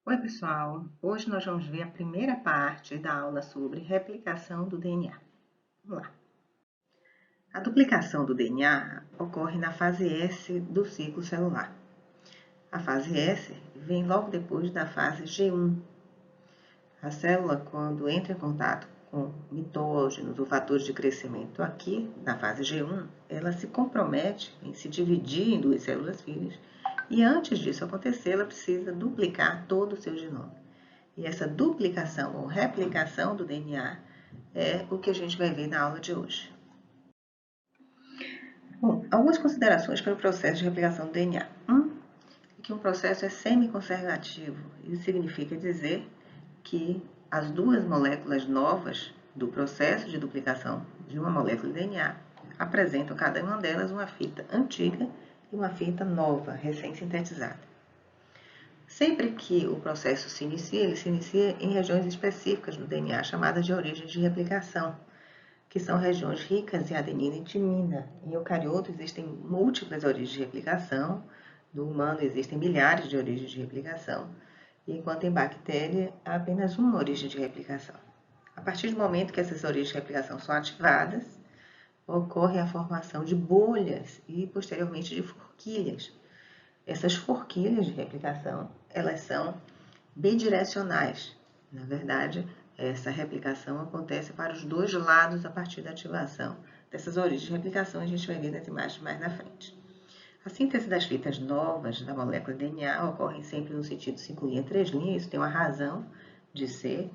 Oi, pessoal! Hoje nós vamos ver a primeira parte da aula sobre replicação do DNA. Vamos lá. A duplicação do DNA ocorre na fase S do ciclo celular. A fase S vem logo depois da fase G1. A célula, quando entra em contato com mitógenos ou fatores de crescimento aqui, na fase G1, ela se compromete em se dividir em duas células filhas e antes disso acontecer, ela precisa duplicar todo o seu genoma. E essa duplicação ou replicação do DNA é o que a gente vai ver na aula de hoje. Bom, algumas considerações para o processo de replicação do DNA. É que um processo é semi-conservativo. Isso significa dizer que as duas moléculas novas do processo de duplicação de uma molécula de DNA apresentam cada uma delas uma fita antiga e uma fita nova, recém-sintetizada. Sempre que o processo se inicia, ele se inicia em regiões específicas do DNA, chamadas de origens de replicação, que são regiões ricas em adenina e timina. Em eucarioto existem múltiplas origens de replicação, no humano existem milhares de origens de replicação, enquanto em bactéria há apenas uma origem de replicação. A partir do momento que essas origens de replicação são ativadas, ocorre a formação de bolhas e, posteriormente, de forquilhas. Essas forquilhas de replicação, elas são bidirecionais. Na verdade, essa replicação acontece para os dois lados a partir da ativação dessas origens de replicação, a gente vai ver nas imagens mais na frente. A síntese das fitas novas da molécula de DNA ocorre sempre no sentido 5' 3', isso tem uma razão de ser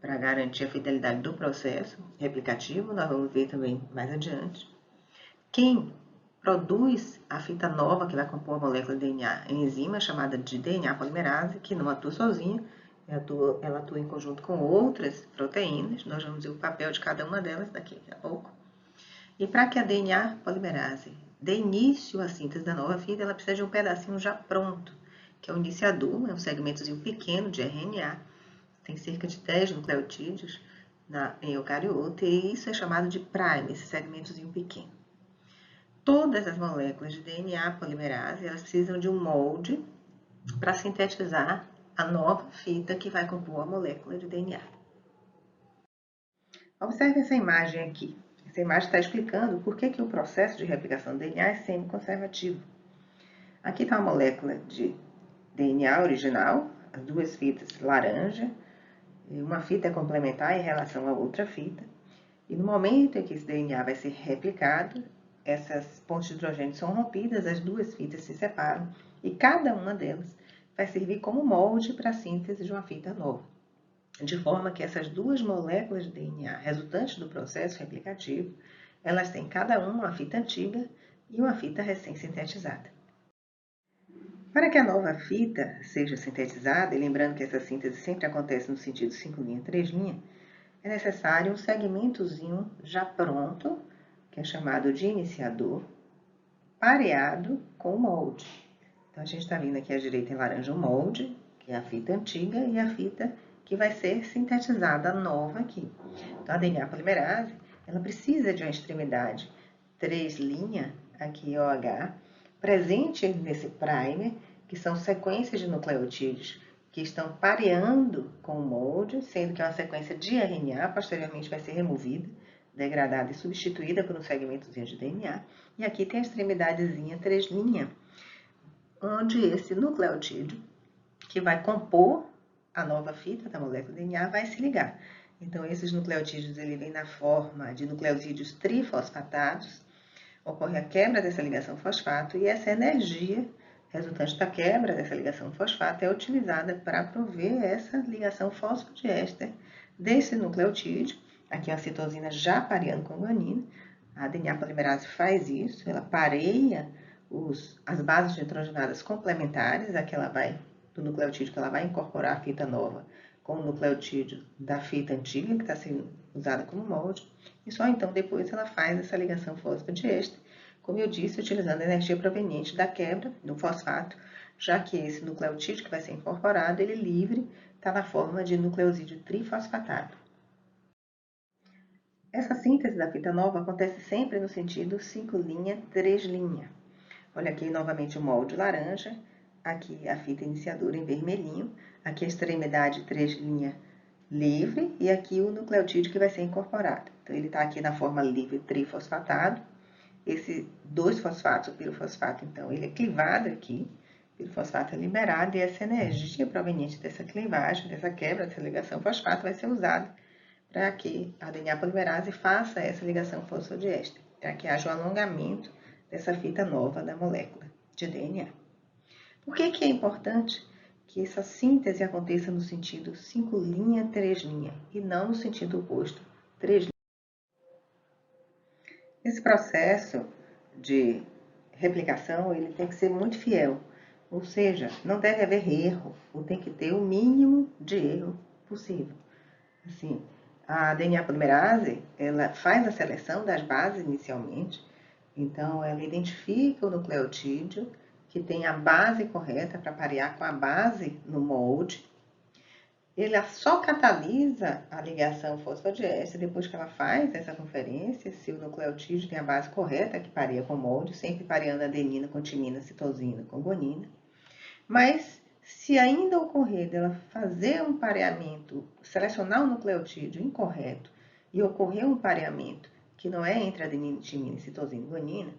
para garantir a fidelidade do processo replicativo, nós vamos ver também mais adiante. Quem produz a fita nova que vai compor a molécula de DNA, a enzima chamada de DNA polimerase, que não atua sozinha, ela atua em conjunto com outras proteínas, nós vamos ver o papel de cada uma delas daqui a pouco. E para que a DNA polimerase dê início à síntese da nova fita, ela precisa de um pedacinho já pronto, que é o iniciador, é um segmentozinho pequeno de RNA, tem cerca de 10 nucleotídeos em eucarioto, e isso é chamado de prime, esse segmentozinho pequeno. Todas as moléculas de DNA polimerase, elas precisam de um molde para sintetizar a nova fita que vai compor a molécula de DNA. Observe essa imagem aqui. Essa imagem está explicando por que o processo de replicação do DNA é semi-conservativo. Aqui está a molécula de DNA original, as duas fitas laranja, uma fita é complementar em relação à outra fita, e no momento em que esse DNA vai ser replicado, essas pontes de hidrogênio são rompidas, as duas fitas se separam e cada uma delas vai servir como molde para a síntese de uma fita nova, de forma que essas duas moléculas de DNA resultantes do processo replicativo, elas têm cada uma fita antiga e uma fita recém-sintetizada. Para que a nova fita seja sintetizada, e lembrando que essa síntese sempre acontece no sentido 5', 3', é necessário um segmentozinho já pronto, que é chamado de iniciador, pareado com o molde. Então, a gente está vendo aqui à direita em laranja o molde, que é a fita antiga, e a fita que vai ser sintetizada nova aqui. Então, a DNA polimerase, ela precisa de uma extremidade 3', aqui OH, presente nesse primer, que são sequências de nucleotídeos que estão pareando com o molde, sendo que é uma sequência de RNA, posteriormente vai ser removida, degradada e substituída por um segmentozinho de DNA. E aqui tem a extremidadezinha 3', onde esse nucleotídeo, que vai compor a nova fita da molécula de DNA, vai se ligar. Então, esses nucleotídeos, ele vem na forma de nucleotídeos trifosfatados, ocorre a quebra dessa ligação fosfato e essa energia resultante da quebra dessa ligação fosfato é utilizada para prover essa ligação fosfodiéster desse nucleotídeo. Aqui é a citosina já pareando com guanina. A DNA polimerase faz isso, ela pareia as bases nitrogenadas complementares, do nucleotídeo que ela vai incorporar a fita nova com o nucleotídeo da fita antiga, que está sendo usada como molde, e só então depois ela faz essa ligação fosfodiéster, como eu disse, utilizando a energia proveniente da quebra do fosfato, já que esse nucleotídeo que vai ser incorporado, ele livre, está na forma de nucleosídeo trifosfatado. Essa síntese da fita nova acontece sempre no sentido 5', 3'. Olha aqui novamente o molde laranja, aqui a fita iniciadora em vermelhinho. Aqui a extremidade 3' livre e aqui o nucleotídeo que vai ser incorporado. Então, ele está aqui na forma livre trifosfatado. Esse 2-fosfatos, o pirofosfato, então, ele é clivado aqui. O pirofosfato é liberado e essa energia proveniente dessa clivagem, dessa quebra dessa ligação fosfato, vai ser usada para que a DNA polimerase faça essa ligação fosfodiéster, para que haja o alongamento dessa fita nova da molécula de DNA. Por que é importante que essa síntese aconteça no sentido 5', 3' e não no sentido oposto, 3'? Esse processo de replicação ele tem que ser muito fiel, ou seja, não deve haver erro, ou tem que ter o mínimo de erro possível. Assim, a DNA polimerase, ela faz a seleção das bases inicialmente, então ela identifica o nucleotídeo que tem a base correta para parear com a base no molde. Ela só catalisa a ligação fosfodiéster depois que ela faz essa conferência, se o nucleotídeo tem a base correta que pareia com o molde, sempre pareando adenina com timina, citosina com guanina. Mas se ainda ocorrer dela fazer um pareamento, selecionar o nucleotídeo incorreto e ocorrer um pareamento que não é entre adenina, timina, citosina e guanina,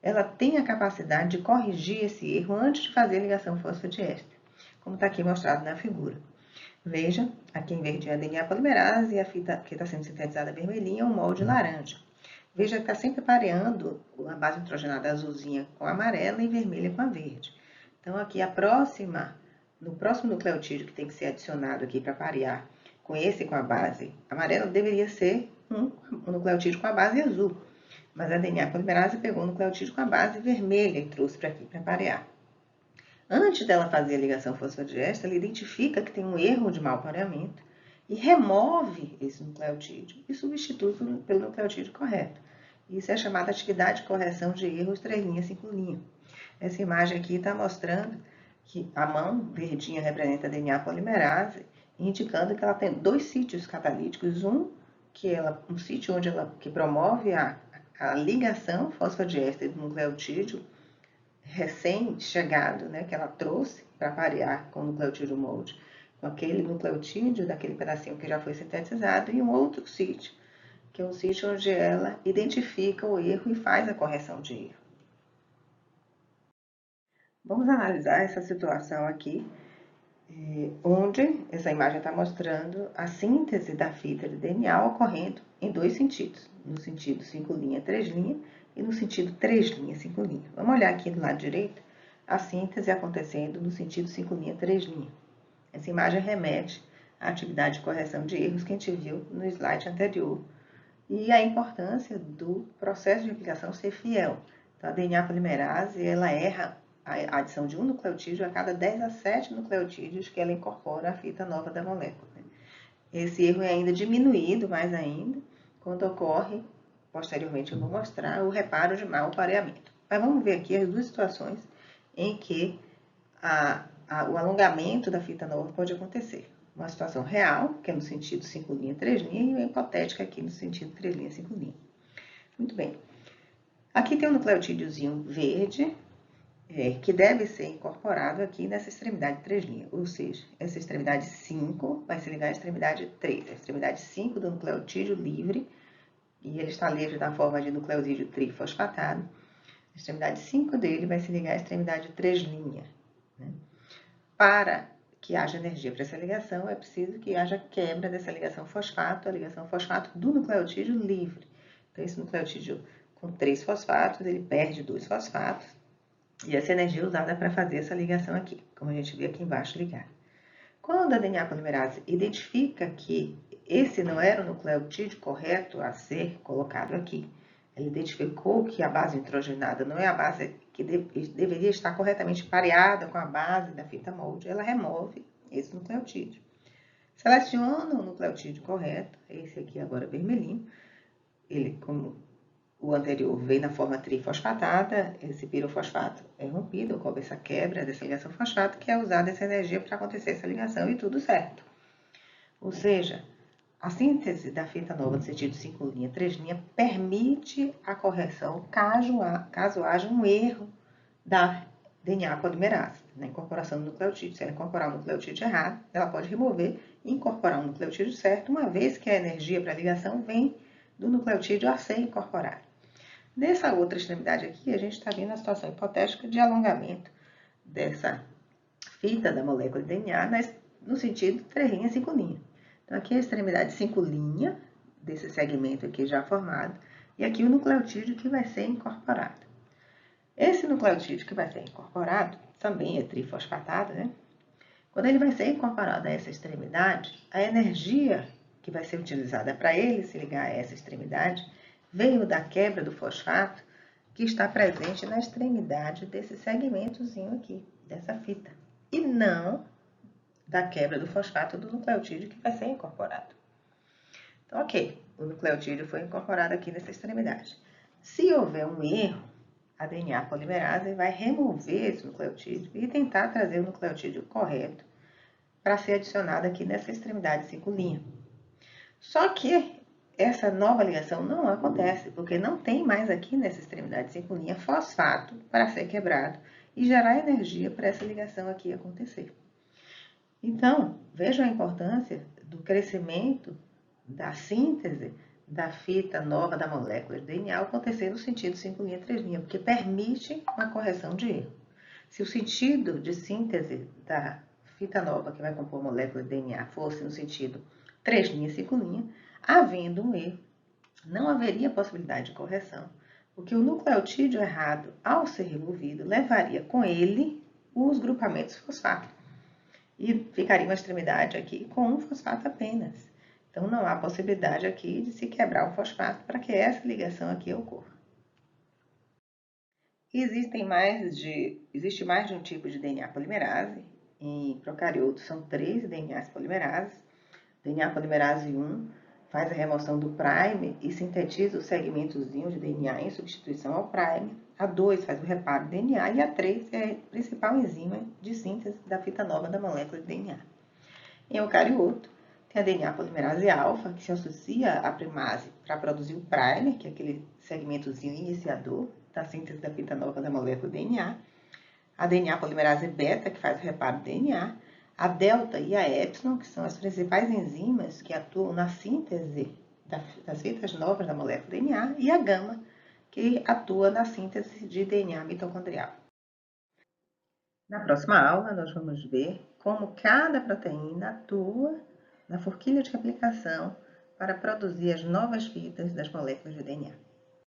ela tem a capacidade de corrigir esse erro antes de fazer a ligação fosfodiéster, como está aqui mostrado na figura. Veja, aqui em verde é a DNA polimerase e a fita que está sendo sintetizada vermelhinha é um molde laranja. Veja que está sempre pareando a base nitrogenada azulzinha com a amarela e vermelha com a verde. Então, aqui no próximo nucleotídeo que tem que ser adicionado aqui para parear com esse com a base amarela, deveria ser um nucleotídeo com a base azul. Mas a DNA polimerase pegou o nucleotídeo com a base vermelha e trouxe para aqui para parear. Antes dela fazer a ligação fosfodiéster, ela identifica que tem um erro de mau pareamento e remove esse nucleotídeo e substitui pelo nucleotídeo correto. Isso é chamada atividade de correção de erros 3', 5'. Essa imagem aqui está mostrando que a mão verdinha representa a DNA polimerase, indicando que ela tem 2 sítios catalíticos. Um sítio onde que promove a ligação fosfodiéster do nucleotídeo recém-chegado, né, que ela trouxe para parear com o nucleotídeo molde, com aquele nucleotídeo daquele pedacinho que já foi sintetizado, e um outro sítio, que é um sítio onde ela identifica o erro e faz a correção de erro. Vamos analisar essa situação aqui, onde essa imagem está mostrando a síntese da fita de DNA ocorrendo em 2 sentidos, no sentido 5', 3' e no sentido 3', 5'. Vamos olhar aqui do lado direito, a síntese acontecendo no sentido 5', 3'. Essa imagem remete à atividade de correção de erros que a gente viu no slide anterior e a importância do processo de replicação ser fiel. Então, a DNA polimerase, ela erra a adição de um nucleotídeo a cada 10 a 7 nucleotídeos que ela incorpora à fita nova da molécula. Esse erro é ainda diminuído mais ainda quando ocorre, posteriormente eu vou mostrar, o reparo de mau pareamento. Mas vamos ver aqui as 2 situações em que o alongamento da fita nova pode acontecer. Uma situação real, que é no sentido 5', 3', e uma hipotética aqui no sentido 3', 5'. Muito bem. Aqui tem um nucleotídeozinho verde, que deve ser incorporado aqui nessa extremidade 3', ou seja, essa extremidade 5 vai se ligar à extremidade 3, a extremidade 5 do nucleotídeo livre, e ele está livre na forma de nucleotídeo trifosfatado. A extremidade 5 dele vai se ligar à extremidade 3'. Né? Para que haja energia para essa ligação, é preciso que haja quebra dessa ligação fosfato, a ligação fosfato do nucleotídeo livre. Então, esse nucleotídeo com 3 fosfatos, ele perde 2 fosfatos, e essa energia é usada para fazer essa ligação aqui, como a gente vê aqui embaixo ligado. Quando a DNA polimerase identifica que esse não era o nucleotídeo correto a ser colocado aqui, ela identificou que a base nitrogenada não é a base que deveria estar corretamente pareada com a base da fita molde, ela remove esse nucleotídeo. Seleciona o nucleotídeo correto, esse aqui agora vermelhinho, ele como o anterior veio na forma trifosfatada, esse pirofosfato é rompido, ocorre essa quebra dessa ligação fosfato, que é usada essa energia para acontecer essa ligação e tudo certo. Ou seja, a síntese da fita nova no sentido 5', 3', permite a correção caso haja um erro da DNA polimerase. na incorporação do nucleotídeo. Se ela incorporar o nucleotídeo errado, ela pode remover e incorporar o nucleotídeo certo, uma vez que a energia para a ligação vem do nucleotídeo a ser incorporado. Nessa outra extremidade aqui, a gente está vendo a situação hipotética de alongamento dessa fita da molécula de DNA no sentido 3', 5'. Então, aqui é a extremidade 5' desse segmento aqui já formado, e aqui o nucleotídeo que vai ser incorporado. Esse nucleotídeo que vai ser incorporado, também é trifosfatado, né? Quando ele vai ser incorporado a essa extremidade, a energia que vai ser utilizada para ele se ligar a essa extremidade veio da quebra do fosfato que está presente na extremidade desse segmentozinho aqui, dessa fita, e não da quebra do fosfato do nucleotídeo que vai ser incorporado. Então, ok, o nucleotídeo foi incorporado aqui nessa extremidade. Se houver um erro, a DNA polimerase vai remover esse nucleotídeo e tentar trazer o nucleotídeo correto para ser adicionado aqui nessa extremidade 5'. Só que essa nova ligação não acontece, porque não tem mais aqui nessa extremidade 5' fosfato para ser quebrado e gerar energia para essa ligação aqui acontecer. Então, vejam a importância do crescimento da síntese da fita nova da molécula de DNA acontecer no sentido 5', 3', porque permite uma correção de erro. Se o sentido de síntese da fita nova que vai compor a molécula de DNA fosse no sentido 3', 5', havendo um erro, não haveria possibilidade de correção, porque o nucleotídeo errado, ao ser removido, levaria com ele os grupamentos fosfato. E ficaria uma extremidade aqui com um fosfato apenas. Então, não há possibilidade aqui de se quebrar o fosfato para que essa ligação aqui ocorra. Existe mais de um tipo de DNA polimerase. Em procariotos são 3 DNAs polimerases. DNA polimerase 1 faz a remoção do primer e sintetiza o segmentozinho de DNA em substituição ao primer. A 2 faz o reparo do DNA e a 3 é a principal enzima de síntese da fita nova da molécula de DNA. Em eucarioto, tem a DNA polimerase alfa, que se associa à primase para produzir o primer, que é aquele segmentozinho iniciador da síntese da fita nova da molécula de DNA. A DNA polimerase beta, que faz o reparo do DNA. A delta e a epsilon, que são as principais enzimas que atuam na síntese das fitas novas da molécula de DNA. E a gama, que atua na síntese de DNA mitocondrial. Na próxima aula, nós vamos ver como cada proteína atua na forquilha de replicação para produzir as novas fitas das moléculas de DNA.